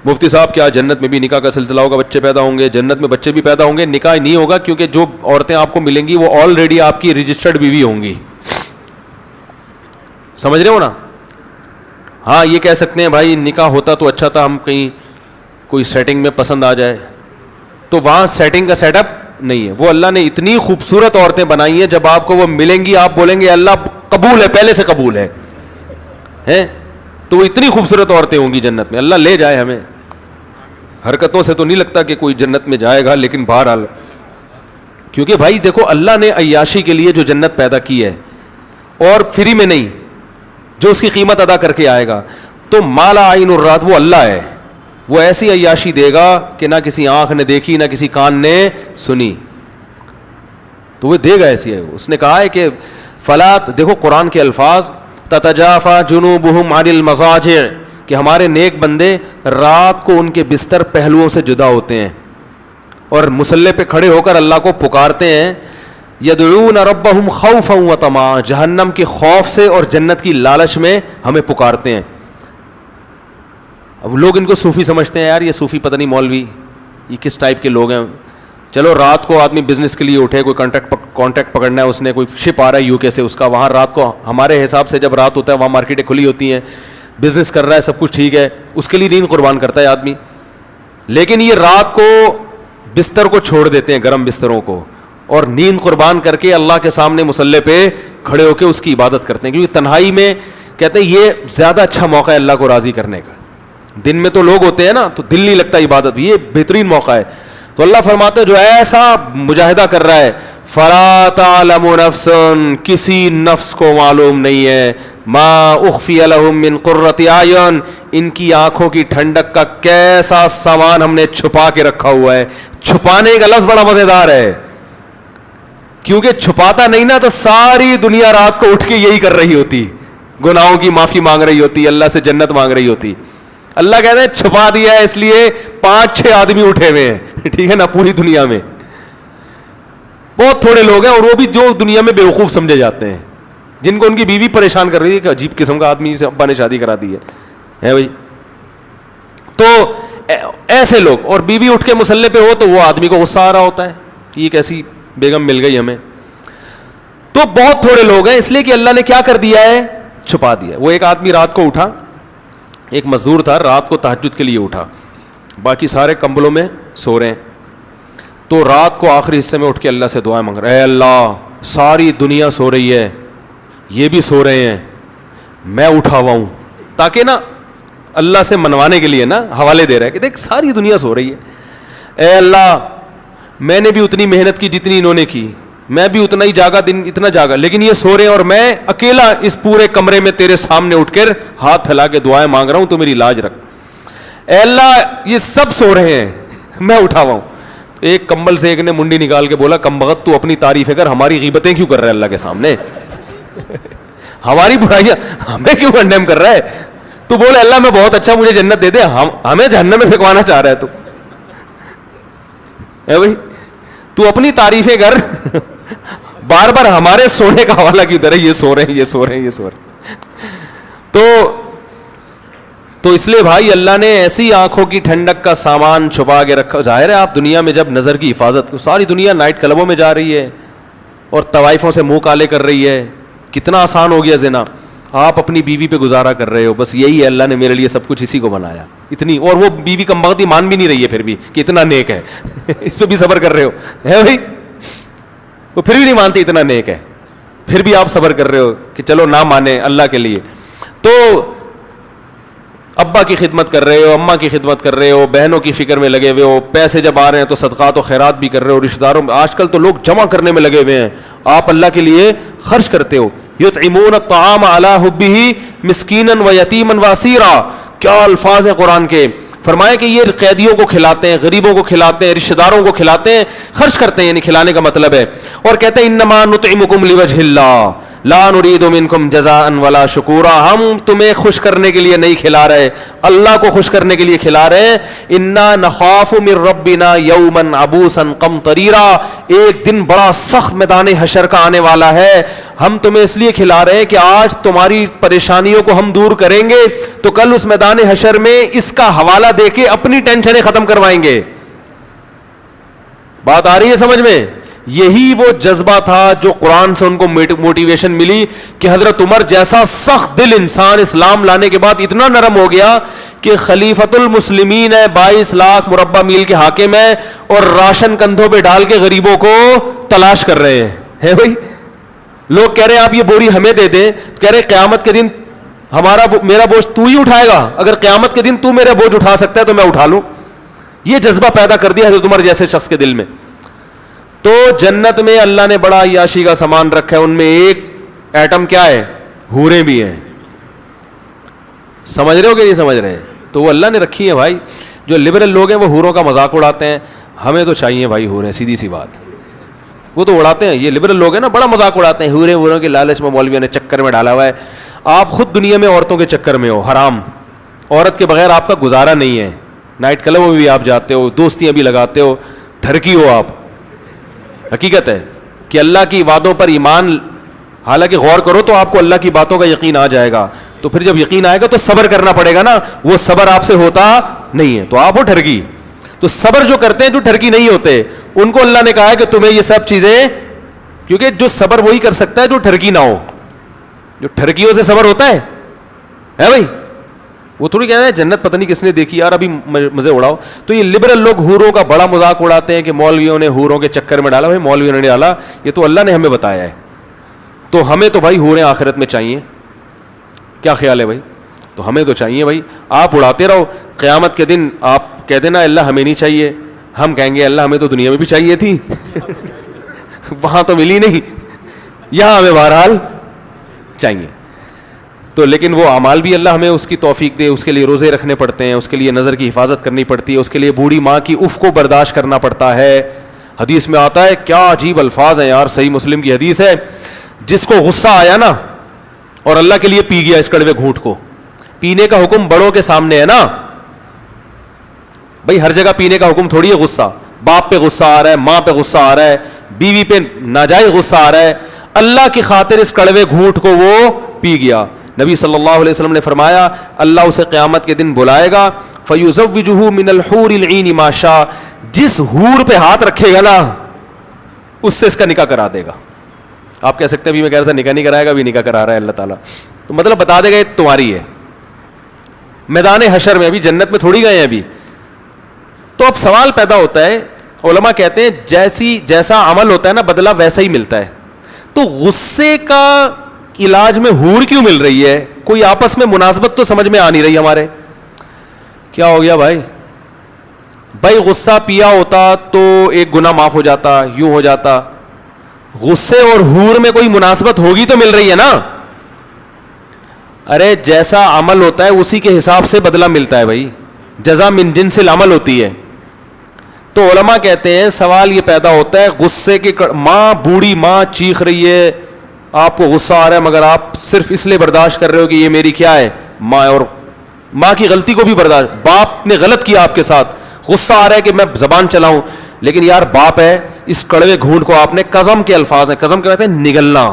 مفتی صاحب کیا جنت میں بھی نکاح کا سلسلہ ہوگا, بچے پیدا ہوں گے؟ جنت میں بچے بھی پیدا ہوں گے, نکاح نہیں ہوگا, کیونکہ جو عورتیں آپ کو ملیں گی وہ آلریڈی آپ کی رجسٹرڈ بیوی ہوں گی. سمجھ رہے ہو نا؟ ہاں یہ کہہ سکتے ہیں بھائی نکاح ہوتا تو اچھا تھا, ہم کہیں کوئی سیٹنگ میں پسند آ جائے, تو وہاں سیٹنگ کا سیٹ اپ نہیں ہے. وہ اللہ نے اتنی خوبصورت عورتیں بنائی ہیں, جب آپ کو وہ ملیں گی آپ بولیں گے اللہ قبول ہے, پہلے سے قبول ہے. تو وہ اتنی خوبصورت عورتیں ہوں گی جنت میں. اللہ لے جائے ہمیں. حرکتوں سے تو نہیں لگتا کہ کوئی جنت میں جائے گا, لیکن بہرحال, کیونکہ بھائی دیکھو اللہ نے عیاشی کے لیے جو جنت پیدا کی ہے, اور فری میں نہیں, جو اس کی قیمت ادا کر کے آئے گا, تو مالا عین الرات وہ اللہ ہے. وہ ایسی عیاشی دے گا کہ نہ کسی آنکھ نے دیکھی نہ کسی کان نے سنی, تو وہ دے گا ایسی ہے. اس نے کہا ہے کہ فلات, دیکھو قرآن کے الفاظ, تتجافا جنوبہم عن المضاجع, کہ ہمارے نیک بندے رات کو ان کے بستر پہلوؤں سے جدا ہوتے ہیں اور مصلی پہ کھڑے ہو کر اللہ کو پکارتے ہیں. یدعون ربہم خوفا وطمعا, جہنم کے خوف سے اور جنت کی لالچ میں ہمیں پکارتے ہیں. اب لوگ ان کو صوفی سمجھتے ہیں, یار یہ صوفی پتہ نہیں مولوی یہ کس ٹائپ کے لوگ ہیں. چلو رات کو آدمی بزنس کے لیے اٹھے, کوئی کانٹیکٹ پکڑنا ہے اس نے, کوئی شپ آ رہا ہے یو کے سے, اس کا وہاں رات کو, ہمارے حساب سے جب رات ہوتا ہے وہاں مارکیٹیں کھلی ہوتی ہیں, بزنس کر رہا ہے, سب کچھ ٹھیک ہے, اس کے لیے نیند قربان کرتا ہے آدمی. لیکن یہ رات کو بستر کو چھوڑ دیتے ہیں, گرم بستروں کو, اور نیند قربان کر کے اللہ کے سامنے مصلی پہ کھڑے ہو کے اس کی عبادت کرتے ہیں, کیونکہ تنہائی میں کہتے ہیں یہ زیادہ اچھا موقع ہے اللہ کو راضی کرنے کا. دن میں تو لوگ ہوتے ہیں نا, تو دل نہیں لگتا عبادت, یہ بہترین موقع ہے. تو اللہ فرماتے ہیں جو ایسا مجاہدہ کر رہا ہے, فلا تعلم نفس, کسی نفس کو معلوم نہیں ہے, ما اخفی لہم من قرۃ اعین, ان کی آنکھوں کی ٹھنڈک کا کیسا سامان ہم نے چھپا کے رکھا ہوا ہے. چھپانے کا لفظ بڑا مزیدار ہے, کیونکہ چھپاتا نہیں نا تو ساری دنیا رات کو اٹھ کے یہی کر رہی ہوتی, گناہوں کی معافی مانگ رہی ہوتی, اللہ سے جنت مانگ رہی ہوتی. اللہ کہتے ہیں چھپا دیا ہے, اس لیے 5-6 آدمی اٹھے ہوئے ہیں, ٹھیک ہے نا, پوری دنیا میں بہت تھوڑے لوگ ہیں, اور وہ بھی جو دنیا میں بیوقوف سمجھے جاتے ہیں, جن کو ان کی بیوی پریشان کر رہی ہے کہ عجیب قسم کا آدمی سے ابا نے شادی کرا دی ہے بھائی. تو ایسے لوگ, اور بیوی اٹھ کے مصلی پہ ہو تو وہ آدمی کو غصہ آ رہا ہوتا ہے کہ یہ کیسی بیگم مل گئی ہمیں. تو بہت تھوڑے لوگ ہیں, اس لیے کہ اللہ نے کیا کر دیا ہے, چھپا دیا. وہ ایک آدمی رات کو اٹھا, ایک مزدور تھا, رات کو تہجد کے لیے اٹھا, باقی سارے کمبلوں میں سو رہے ہیں, تو رات کو آخری حصے میں اٹھ کے اللہ سے دعائیں مانگ رہے, اے اللہ ساری دنیا سو رہی ہے, یہ بھی سو رہے ہیں, میں اٹھا ہوا ہوں, تاکہ نا اللہ سے منوانے کے لیے نا حوالے دے رہا ہے کہ دیکھ ساری دنیا سو رہی ہے, اے اللہ میں نے بھی اتنی محنت کی جتنی انہوں نے کی, میں بھی اتنا ہی جاگا, دن اتنا جاگا, لیکن یہ سو رہے ہیں اور میں اکیلا اس پورے کمرے میں تیرے سامنے اٹھ کر ہاتھ پھیلا کے دعائیں مانگ رہا ہوں, تو میری لاج رکھ. اے اللہ یہ سب سو رہے ہیں, میں اٹھا ہوا ہوں. ایک کمبل سے ایک نے منڈی نکال کے بولا, کم بخت تو اپنی تعریفیں کر, ہماری غیبتیں کیوں کر رہا ہے اللہ کے سامنے, ہماری برائیاں ہمیں کیوں کنڈیم کر رہا ہے, تو بولے اللہ میں بہت اچھا, مجھے جنت دے دے, ہمیں جہنم میں پھینکوانا چاہ رہا ہے تو بھائی, تو اپنی تعریفیں کر, بار بار ہمارے سونے کا حوالہ کیوں دے رہے, یہ سو رہے ہیں, یہ سو رہے ہیں, یہ سو رہے ہیں. تو اس لیے بھائی اللہ نے ایسی آنکھوں کی ٹھنڈک کا سامان چھپا کے رکھا. ظاہر ہے آپ دنیا میں جب نظر کی حفاظت, ساری دنیا نائٹ کلبوں میں جا رہی ہے اور طوائفوں سے منہ کالے کر رہی ہے, کتنا آسان ہو گیا زنا, آپ اپنی بیوی پہ گزارا کر رہے ہو, بس یہی ہے اللہ نے میرے لیے سب کچھ اسی کو بنایا اتنی, اور وہ بیوی کم بختی مان بھی نہیں رہی ہے پھر بھی کہ اتنا نیک ہے اس پہ بھی صبر کر رہے ہو, ہے بھائی, وہ پھر بھی نہیں مانتی اتنا نیک ہے, پھر بھی آپ صبر کر رہے ہو کہ چلو نہ مانے اللہ کے لیے. تو ابا کی خدمت کر رہے ہو, اماں کی خدمت کر رہے ہو, بہنوں کی فکر میں لگے ہوئے ہو, پیسے جب آ رہے ہیں تو صدقات و خیرات بھی کر رہے ہو, رشتہ داروں میں آج کل تو لوگ جمع کرنے میں لگے ہوئے ہیں, آپ اللہ کے لیے خرچ کرتے ہو. یطعمون الطعام علی حبہ مسکینا و یتیما و اسیرا, کیا الفاظ ہیں قرآن کے. فرمایا کہ یہ قیدیوں کو کھلاتے ہیں, غریبوں کو کھلاتے ہیں, رشتہ داروں کو کھلاتے ہیں, خرچ کرتے ہیں, یعنی کھلانے کا مطلب ہے. اور کہتے ہیں انما نطعمکم لوجہ اللہ, لا نريد منکم جزاء ولا شکورا, ہم تمہیں خوش کرنے کے لیے نہیں کھلا رہے, اللہ کو خوش کرنے کے لیے کھلا رہے ہیں. انا نخاف من ربنا یوما عبوسا قمطریرا, ایک دن بڑا سخت میدان حشر کا آنے والا ہے, ہم تمہیں اس لیے کھلا رہے ہیں کہ آج تمہاری پریشانیوں کو ہم دور کریں گے تو کل اس میدان حشر میں اس کا حوالہ دے کے اپنی ٹینشنیں ختم کروائیں گے. بات آ رہی ہے سمجھ میں؟ یہی وہ جذبہ تھا جو قرآن سے ان کو موٹیویشن ملی کہ حضرت عمر جیسا سخت دل انسان اسلام لانے کے بعد اتنا نرم ہو گیا کہ خلیفۃ المسلمین ہے, 22 لاکھ مربع میل کے حاکم ہیں, اور راشن کندھوں پہ ڈال کے غریبوں کو تلاش کر رہے ہیں. بھائی لوگ کہہ رہے ہیں آپ یہ بوری ہمیں دے دیں, کہہ رہے قیامت کے دن میرا بوجھ تو ہی اٹھائے گا, اگر قیامت کے دن تو میرا بوجھ اٹھا سکتا ہے تو میں اٹھا لوں. یہ جذبہ پیدا کر دیا حضرت عمر جیسے شخص کے دل میں. تو جنت میں اللہ نے بڑا عیاشی کا سامان رکھا ہے, ان میں ایک ایٹم کیا ہے؟ حوریں بھی ہیں. سمجھ رہے ہو کہ نہیں سمجھ رہے؟ تو وہ اللہ نے رکھی ہیں بھائی. جو لبرل لوگ ہیں وہ حوروں کا مذاق اڑاتے ہیں, ہمیں تو چاہیے بھائی حوریں, سیدھی سی بات. وہ تو اڑاتے ہیں, یہ لبرل لوگ ہیں نا, بڑا مذاق اڑاتے ہیں. حوروں کے لالچ میں مولویوں نے چکر میں ڈالا ہوا ہے. آپ خود دنیا میں عورتوں کے چکر میں ہو, حرام. عورت کے بغیر آپ کا گزارا نہیں ہے. نائٹ کلبوں میں بھی آپ جاتے ہو, دوستیاں بھی لگاتے ہو, ٹھرکی ہو آپ. حقیقت ہے کہ اللہ کی وعدوں پر ایمان, حالانکہ غور کرو تو آپ کو اللہ کی باتوں کا یقین آ جائے گا, تو پھر جب یقین آئے گا تو صبر کرنا پڑے گا نا, وہ صبر آپ سے ہوتا نہیں ہے, تو آپ ہو ٹھرکی. تو صبر جو کرتے ہیں جو ٹھرکی نہیں ہوتے, ان کو اللہ نے کہا ہے کہ تمہیں یہ سب چیزیں, کیونکہ جو صبر وہی کر سکتا ہے جو ٹھرکی نہ ہو. جو ٹھرکیوں سے صبر ہوتا ہے بھائی, وہ تھوڑی کہہ رہے ہیں جنت پتہ نہیں کس نے دیکھی یار, ابھی مزے اڑاؤ. تو یہ لبرل لوگ حوروں کا بڑا مذاق اڑاتے ہیں کہ مولویوں نے حوروں کے چکر میں ڈالا. بھائی مولویوں نے ڈالا, یہ تو اللہ نے ہمیں بتایا ہے. تو ہمیں تو بھائی حوریں آخرت میں چاہیے. کیا خیال ہے بھائی؟ تو ہمیں تو چاہیے بھائی. آپ اڑاتے رہو, قیامت کے دن آپ کہہ دینا اللہ ہمیں نہیں چاہیے, ہم کہیں گے اللہ ہمیں تو دنیا میں بھی چاہیے تھی وہاں تو ملی نہیں, یہاں ہمیں بہرحال چاہیے. تو لیکن وہ اعمال بھی اللہ ہمیں اس کی توفیق دے, اس کے لیے روزے رکھنے پڑتے ہیں, اس کے لیے نظر کی حفاظت کرنی پڑتی ہے, اس کے لیے بوڑھی ماں کی اف کو برداشت کرنا پڑتا ہے. حدیث میں آتا ہے, کیا عجیب الفاظ ہیں یار, صحیح مسلم کی حدیث ہے, جس کو غصہ آیا نا اور اللہ کے لیے پی گیا اس کڑوے گھونٹ کو. پینے کا حکم بڑوں کے سامنے ہے نا بھائی, ہر جگہ پینے کا حکم تھوڑی ہے غصہ. باپ پہ غصہ آ رہا ہے, ماں پہ غصہ آ رہا ہے, بیوی پہ ناجائز غصہ آ رہا ہے, اللہ کی خاطر اس کڑوے گھونٹ کو وہ پی گیا. نبی صلی اللہ علیہ وسلم نے فرمایا اللہ اسے قیامت کے دن بلائے گا, فَيُزَوِّجُهُ مِنَ الْحُورِ الْعِينِ مَا شَاءَ, جس حور پہ ہاتھ رکھے گا نا اس سے اس کا نکاح کرا دے گا. آپ کہہ سکتے ہیں ابھی میں کہہ رہا تھا نکاح نہیں کرائے گا, ابھی نکاح کرا رہا ہے اللہ تعالیٰ. تو مطلب بتا دے گا یہ تمہاری ہے. میدان حشر میں, ابھی جنت میں تھوڑی گئے ہیں ابھی. تو اب سوال پیدا ہوتا ہے, علماء کہتے ہیں جیسا عمل ہوتا ہے نا بدلہ ویسا ہی ملتا ہے. تو غصے کا علاج میں حور کیوں مل رہی ہے؟ کوئی آپس میں مناسبت تو سمجھ میں آ نہیں رہی ہمارے. کیا ہو گیا بھائی؟ بھائی غصہ پیا ہوتا تو ایک گناہ معاف ہو جاتا, یوں ہو جاتا. غصے اور حور میں کوئی مناسبت ہوگی تو مل رہی ہے نا. ارے جیسا عمل ہوتا ہے اسی کے حساب سے بدلہ ملتا ہے بھائی, جزا من جنس العمل ہوتی ہے. تو علماء کہتے ہیں سوال یہ پیدا ہوتا ہے, غصے کے ماں, بوڑھی ماں چیخ رہی ہے, آپ کو غصہ آ رہا ہے مگر آپ صرف اس لیے برداشت کر رہے ہو کہ یہ میری کیا ہے ماں, اور ماں کی غلطی کو بھی برداشت, باپ نے غلط کیا آپ کے ساتھ, غصہ آ رہا ہے کہ میں زبان چلاؤں, لیکن یار باپ ہے, اس کڑوے گھونٹ کو آپ نے, قسم کے الفاظ ہیں, قسم کہتے ہیں نگلنا,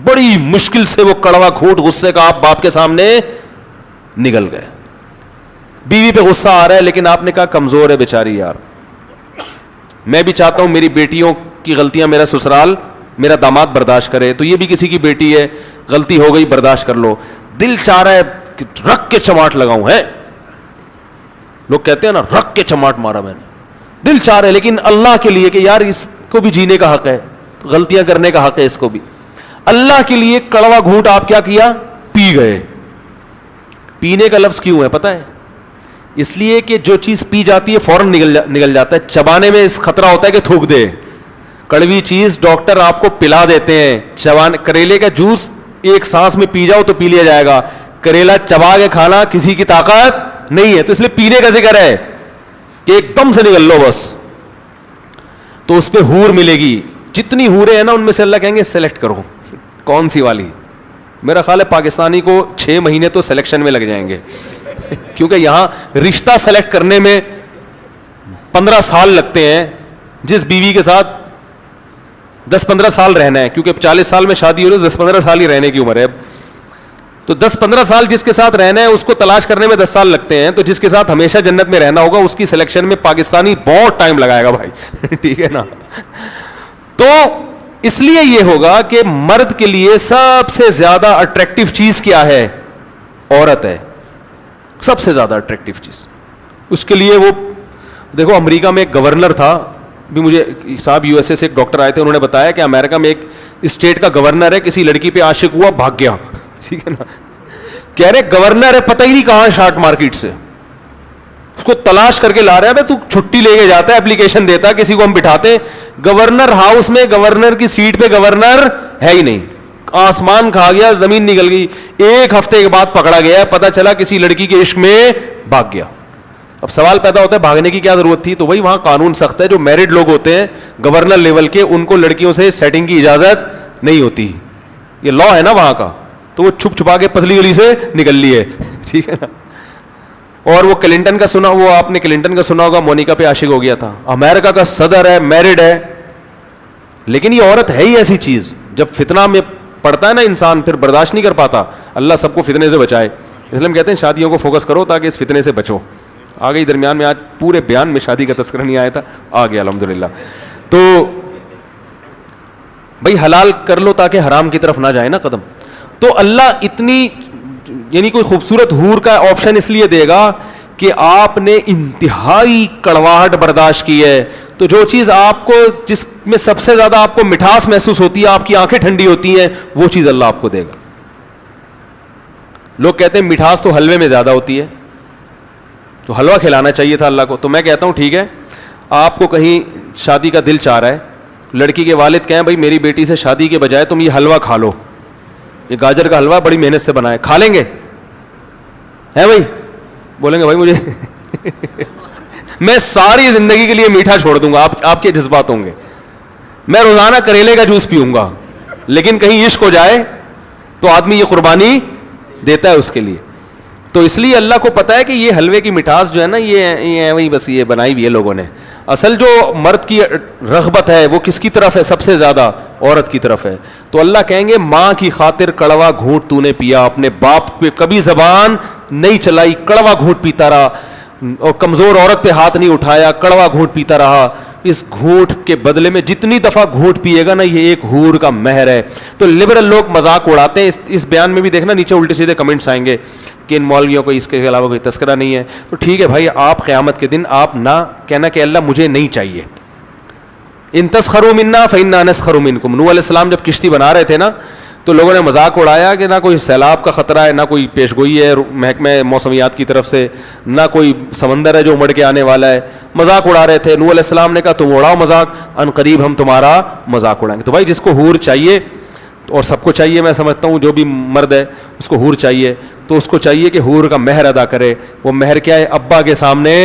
بڑی مشکل سے وہ کڑوا گھونٹ غصے کا آپ باپ کے سامنے نگل گئے. بیوی پہ غصہ آ رہا ہے لیکن آپ نے کہا کمزور ہے بیچاری یار, میں بھی چاہتا ہوں میری بیٹیوں کی غلطیاں میرا سسرال, میرا داماد برداشت کرے, تو یہ بھی کسی کی بیٹی ہے, غلطی ہو گئی برداشت کر لو. دل چاہ رہا ہے کہ رکھ کے چماٹ لگاؤں, ہے لوگ کہتے ہیں نا رکھ کے چماٹ مارا میں نے, دل چاہ رہا ہے, لیکن اللہ کے لیے کہ یار اس کو بھی جینے کا حق ہے, غلطیاں کرنے کا حق ہے اس کو بھی. اللہ کے لیے کڑوا گھونٹ آپ کیا کیا, پی گئے. پینے کا لفظ کیوں ہے پتہ ہے؟ اس لیے کہ جو چیز پی جاتی ہے فوراً نگل جاتا ہے, چبانے میں اس خطرہ ہوتا ہے کہ تھوک دے. کڑوی چیز ڈاکٹر آپ کو پلا دیتے ہیں, کریلے کا جوس ایک سانس میں پی جاؤ تو پی لیا جائے گا, کریلا چبا کے کھانا کسی کی طاقت نہیں ہے. تو اس لیے پینے کا ذکر ہے کہ ایک دم سے نگل لو بس. تو اس پہ حور ملے گی, جتنی حوریں ہیں نا ان میں سے اللہ کہیں گے سلیکٹ کرو کون سی والی؟ میرا خیال ہے پاکستانی کو 6 مہینے تو سلیکشن میں لگ جائیں گے کیونکہ یہاں رشتہ سلیکٹ کرنے میں 15 سال لگتے ہیں. جس بیوی کے ساتھ 10-15 سال رہنا ہے, کیونکہ 40 سال میں شادی ہو رہی ہے, 10-15 سال ہی رہنے کی عمر ہے اب, تو 10-15 سال جس کے ساتھ رہنا ہے اس کو تلاش کرنے میں 10 سال لگتے ہیں. تو جس کے ساتھ ہمیشہ جنت میں رہنا ہوگا اس کی سلیکشن میں پاکستانی بہت ٹائم لگائے گا بھائی ٹھیک ہے نا. تو اس لیے یہ ہوگا کہ مرد کے لیے سب سے زیادہ اٹریکٹیو چیز کیا ہے؟ عورت ہے, سب سے زیادہ اٹریکٹیو چیز. اس کے لیے وہ دیکھو, امریکہ میں ایک گورنر تھا, بھی مجھے صاحب یو ایس اے سے ایک ڈاکٹر آئے تھے, انہوں نے بتایا کہ امریکہ میں ایک اسٹیٹ کا گورنر ہے, کسی لڑکی پہ عاشق ہوا, بھاگ گیا, ٹھیک ہے نا. کہہ رہے گورنر ہے, پتہ ہی نہیں کہاں شارٹ مارکیٹ سے, اس کو تلاش کر کے لا رہے ہیں. تو چھٹی لے کے جاتا ہے, اپلیکیشن دیتا ہے, کسی کو ہم بٹھاتے, گورنر ہاؤس میں گورنر کی سیٹ پہ گورنر ہے ہی نہیں, آسمان کھا گیا, زمین نکل گئی. 1 ہفتے کے بعد پکڑا گیا, پتہ چلا کسی لڑکی کے عشق میں بھاگ گیا. اب سوال پیدا ہوتا ہے بھاگنے کی کیا ضرورت تھی؟ تو وہی وہاں قانون سخت ہے, جو میرڈ لوگ ہوتے ہیں گورنر لیول کے, ان کو لڑکیوں سے سیٹنگ کی اجازت نہیں ہوتی, یہ لا ہے نا وہاں کا. تو وہ چھپ چھپا کے پتلی گلی سے نکل لی ہے, ٹھیک ہے نا. اور وہ کلنٹن کا سنا, وہ آپ نے کلنٹن کا سنا ہوگا, مونیکا پہ عاشق ہو گیا تھا. امریکہ کا صدر ہے, میرڈ ہے, لیکن یہ عورت ہے ہی ایسی چیز, جب فتنہ میں پڑتا ہے نا انسان پھر برداشت نہیں کر پاتا. اللہ سب کو فتنے سے بچائے, اس لیے ہم کہتے ہیں شادیوں کو فوکس کرو تاکہ اس فتنے سے بچو. آ گئی درمیان میں, آج پورے بیان میں شادی کا تذکرہ نہیں آیا تھا, آ گیا الحمدللہ. تو بھائی حلال کر لو تاکہ حرام کی طرف نہ جائے نا قدم. تو اللہ اتنی یعنی کوئی خوبصورت حور کا آپشن اس لیے دے گا کہ آپ نے انتہائی کڑواہٹ برداشت کی ہے. تو جو چیز آپ کو, جس میں سب سے زیادہ آپ کو مٹھاس محسوس ہوتی ہے, آپ کی آنکھیں ٹھنڈی ہوتی ہیں, وہ چیز اللہ آپ کو دے گا. لوگ کہتے ہیں مٹھاس تو حلوے میں زیادہ ہوتی ہے, تو حلوہ کھلانا چاہیے تھا اللہ کو. تو میں کہتا ہوں ٹھیک ہے, آپ کو کہیں شادی کا دل چاہ رہا ہے, لڑکی کے والد کہیں بھائی میری بیٹی سے شادی کے بجائے تم یہ حلوہ کھا لو, یہ گاجر کا حلوہ بڑی محنت سے بنا ہے, کھا لیں گے ہے بھائی؟ بولیں گے بھائی مجھے میں ساری زندگی کے لیے میٹھا چھوڑ دوں گا, آپ کے جذبات ہوں گے, میں روزانہ کریلے کا جوس پیوں گا, لیکن کہیں عشق ہو جائے تو آدمی یہ قربانی دیتا ہے اس کے لیے. تو اس لیے اللہ کو پتا ہے کہ یہ حلوے کی مٹھاس جو ہے نا, یہ وہی بس یہ بنائی ہوئی ہے لوگوں نے. اصل جو مرد کی رغبت ہے وہ کس کی طرف ہے؟ سب سے زیادہ عورت کی طرف ہے. تو اللہ کہیں گے ماں کی خاطر کڑوا گھونٹ تو نے پیا, اپنے باپ پہ کبھی زبان نہیں چلائی, کڑوا گھونٹ پیتا رہا, اور کمزور عورت پہ ہاتھ نہیں اٹھایا, کڑوا گھونٹ پیتا رہا. اس گھونٹ کے بدلے میں جتنی دفعہ گھونٹ پیے گا نا, یہ ایک حور کا مہر ہے. تو لبرل لوگ مذاق اڑاتے ہیں. اس بیان میں بھی دیکھنا نیچے الٹے سیدھے کمنٹس آئیں گے کہ ان مولویوں کو اس کے علاوہ کوئی تذکرہ نہیں ہے. تو ٹھیک ہے بھائی, آپ قیامت کے دن آپ نہ کہنا کہ اللہ مجھے نہیں چاہیے. ان تسخروا منا فإنا نسخر منکم. نوح علیہ السلام جب کشتی بنا رہے تھے نا, تو لوگوں نے مذاق اڑایا کہ نہ کوئی سیلاب کا خطرہ ہے, نہ کوئی پیش گوئی ہے محکمہ موسمیات کی طرف سے, نہ کوئی سمندر ہے جو امڑ کے آنے والا ہے. مذاق اڑا رہے تھے. نوح علیہ السلام نے کہا تم اڑاؤ مذاق, ان قریب ہم تمہارا مذاق اڑائیں گے. تو بھائی جس کو حور چاہیے, اور سب کو چاہیے, میں سمجھتا ہوں جو بھی مرد ہے اس کو حور چاہیے, تو اس کو چاہیے کہ حور کا مہر ادا کرے. وہ مہر کیا ہے؟ ابا کے سامنے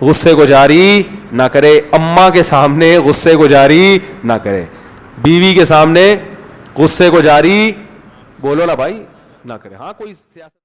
غصے کو جاری نہ کرے, اماں کے سامنے غصے کو جاری نہ کرے, بیوی کے سامنے غصے کو جاری بولو نا بھائی نہ کرے. ہاں کوئی سیاست